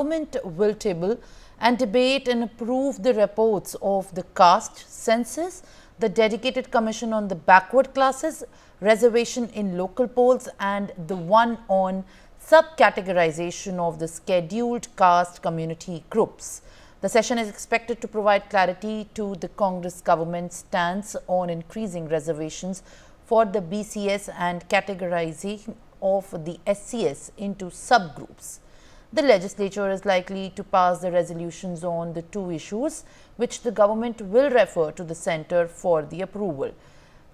government will table and debate and approve the reports of the caste census, the dedicated commission on the backward classes, reservation in local polls, and the one on sub-categorization of the scheduled caste community groups. The session is expected to provide clarity to the Congress government's stance on increasing reservations for the BCS and categorizing of the SCS into subgroups. The legislature is likely to pass the resolutions on the two issues, which the government will refer to the centre for the approval.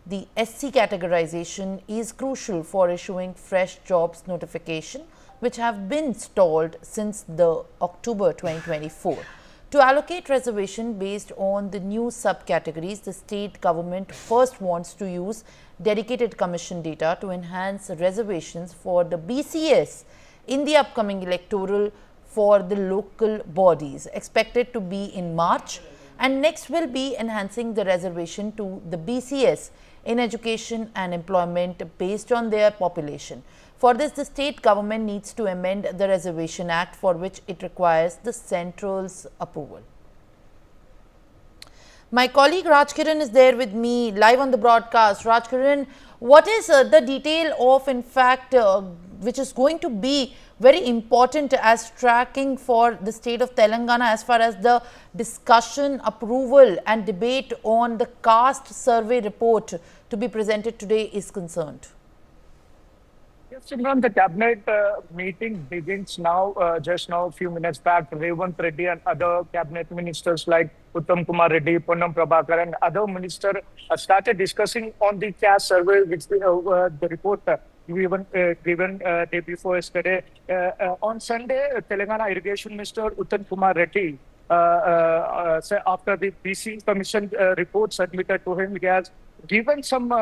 The SC categorization is crucial for issuing fresh jobs notification, which have been stalled since the October 2024. To allocate reservation based on the new subcategories, the state government first wants to use dedicated commission data to enhance reservations for the BCS in the upcoming electoral for the local bodies, expected to be in March, and next will be enhancing the reservation to the BCS in education and employment based on their population. For this, the state government needs to amend the Reservation Act, for which it requires the central's approval. My colleague Rajkiran is there with me live on the broadcast. Rajkiran, what is the detail of, in fact, which is going to be very important as tracking for the state of Telangana as far as the discussion, approval and debate on the caste survey report to be presented today is concerned? Yes, Simran, the cabinet meeting begins now, just now, a few minutes back. Revant Reddy and other cabinet ministers like Uttam Kumar Reddy, Ponnam Prabhakar and other ministers started discussing on the caste survey, which the report given day before yesterday. On Sunday, Telangana Irrigation Minister Uttam Kumar Reddy, after the BC Commission report submitted to him, he has given some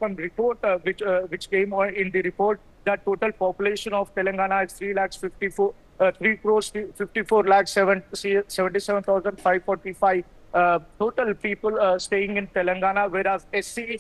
report which came in the report that total population of Telangana is 3,54,77,545 total people staying in Telangana, whereas SC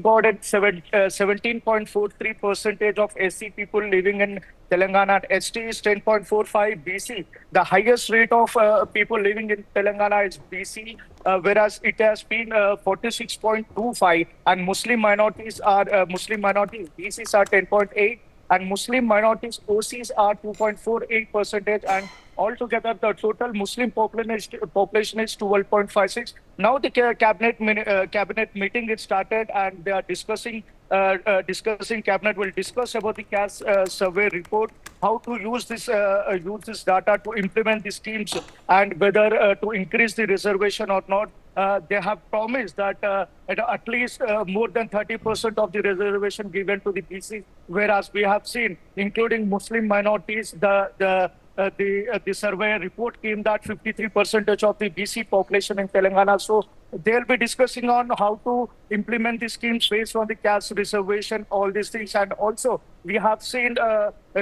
got at 17.43% of SC people living in Telangana, and ST is 10.45 BC. The highest rate of people living in Telangana is BC, whereas it has been 46.25, and Muslim minorities BCs are 10.8, and Muslim minorities OCs are 2.48%, and altogether the total Muslim population is 12.56. Now the cabinet meeting is started, and they are discussing. Cabinet will discuss about the caste survey report, how to use this data to implement the schemes, and whether to increase the reservation or not. They have promised that at least more than 30% of the reservation given to the BC, whereas we have seen, including Muslim minorities, the survey report came that 53% of the BC population in Telangana. So they'll be discussing on how to implement the schemes based on the caste reservation, all these things. And also, we have seen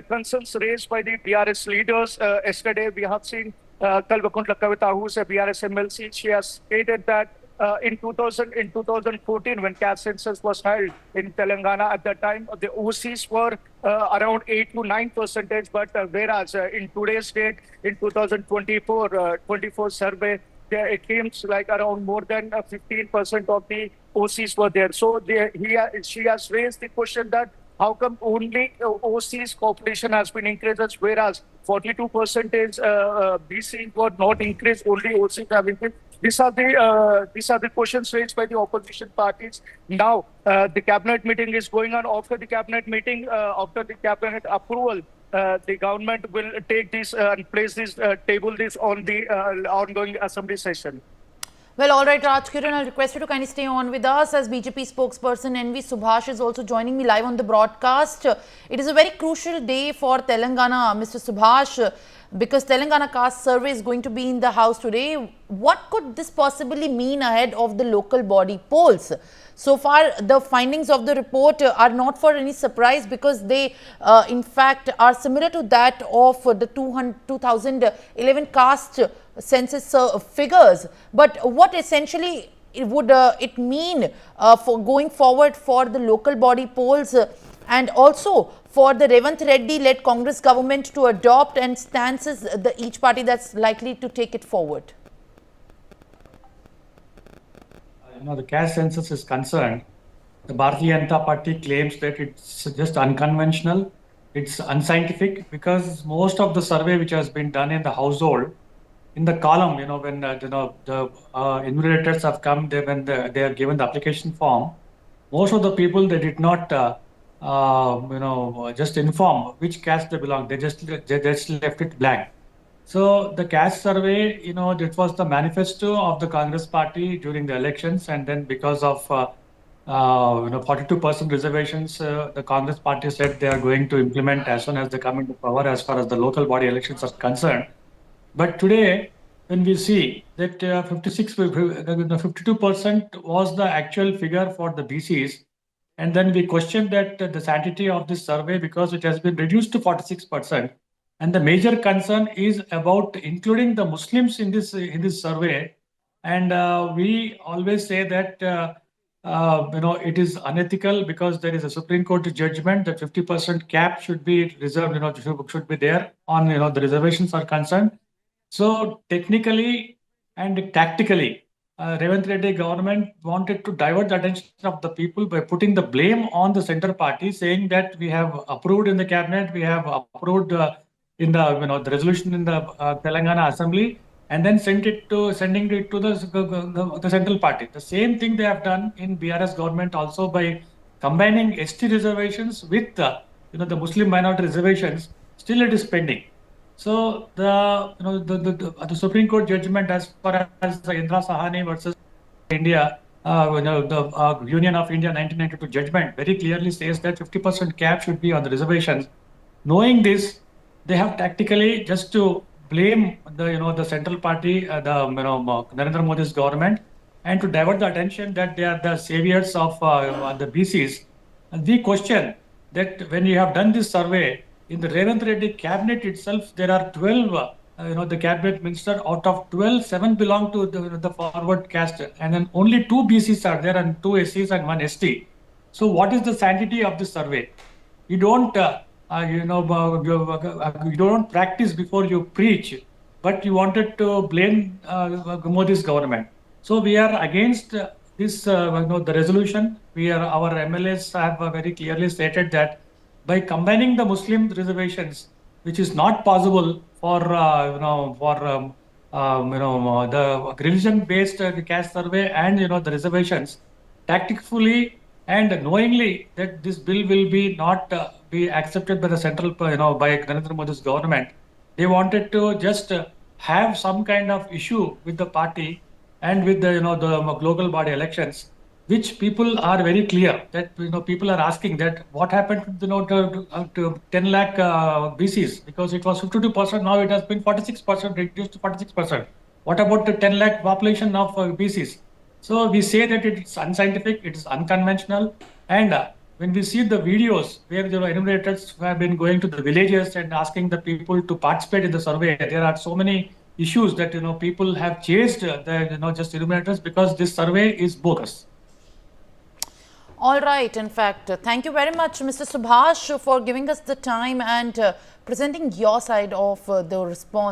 concerns raised by the BRS leaders. Yesterday, we have seen Kalvakuntla Kavita, who is a BRS MLC. She has stated that in 2014, when caste census was held in Telangana, at that time the OCs were around 8 to 9%, but whereas in today's date, in 2024 survey, it seems like around more than 15% of the OCs were there. So she has raised the question that how come only OCs population has been increased, whereas 42% BC were not increased, only OCs have increased. These are the questions raised by the opposition parties. Now, the cabinet meeting is going on. After the cabinet meeting, after the cabinet approval, the government will take this and place this, table this on the ongoing assembly session. Well, all right, Rajkiran, I'll request you to kindly stay on with us, as BJP spokesperson NV Subhash is also joining me live on the broadcast. It is a very crucial day for Telangana, Mr. Subhash, because Telangana caste survey is going to be in the house today. What could this possibly mean ahead of the local body polls? So far, the findings of the report are not for any surprise, because they in fact are similar to that of the 2011 caste census figures. But what essentially would it mean for going forward for the local body polls and also for the Revanth Reddy-led Congress government to adopt, and stance is the each party that's likely to take it forward? The caste census is concerned, the Bharatiya Janata Party claims that it's just unconventional, it's unscientific, because most of the survey which has been done in the household, in the column, when the enumerators have come, they are given the application form, most of the people, they did not just inform which caste they belong. They just left it blank. So the caste survey, it was the manifesto of the Congress party during the elections, and then because of 42% reservations, the Congress party said they are going to implement as soon as they come into power, as far as the local body elections are concerned. But today, when we see that 52% was the actual figure for the BCs, and then we question that the sanctity of this survey, because it has been reduced to 46%. And the major concern is about including the Muslims in this survey. And we always say that it is unethical, because there is a Supreme Court judgment that 50% cap should be reserved, should be there on the reservations are concerned. So technically and tactically, Revanth Reddy government wanted to divert the attention of the people by putting the blame on the center party, saying that we have approved in the cabinet, we have approved in the the resolution in the Telangana Assembly, and then sending it to the central party. The same thing they have done in BRS government also, by combining ST reservations with the Muslim minority reservations. Still, it is pending. So the Supreme Court judgment, as far as Indra Sahani versus India, the Union of India 1992 judgment very clearly says that 50% cap should be on the reservations. Knowing this, they have tactically just to blame the central party, Narendra Modi's government, and to divert the attention that they are the saviors of the BCs. And we question that when you have done this survey, in the Revanth Reddy cabinet itself, there are 12, the cabinet minister, out of 12, 7 belong to the forward caste, and then only 2 BCs are there, and 2 SCs and 1 ST. So what is the sanctity of this survey? You don't, you don't practice before you preach, but you wanted to blame Modi's government. So we are against this, the resolution. Our MLAs have very clearly stated that by combining the Muslim reservations, which is not possible for the religion-based caste survey and the reservations, tactfully and knowingly that this bill will be not be accepted by the central, by Narendra Modi's government, they wanted to just have some kind of issue with the party and with the the global body elections, which people are very clear that people are asking that what happened to 10 lakh BCs, because it was 52%, now it has been 46%, reduced to 46%. What about the 10 lakh population of BCs? So we say that it's unscientific, it is unconventional, and when we see the videos where the enumerators have been going to the villages and asking the people to participate in the survey, there are so many issues that people have chased the just enumerators, because this survey is bogus. All right. In fact, thank you very much, Mr. Subhash, for giving us the time and presenting your side of the response.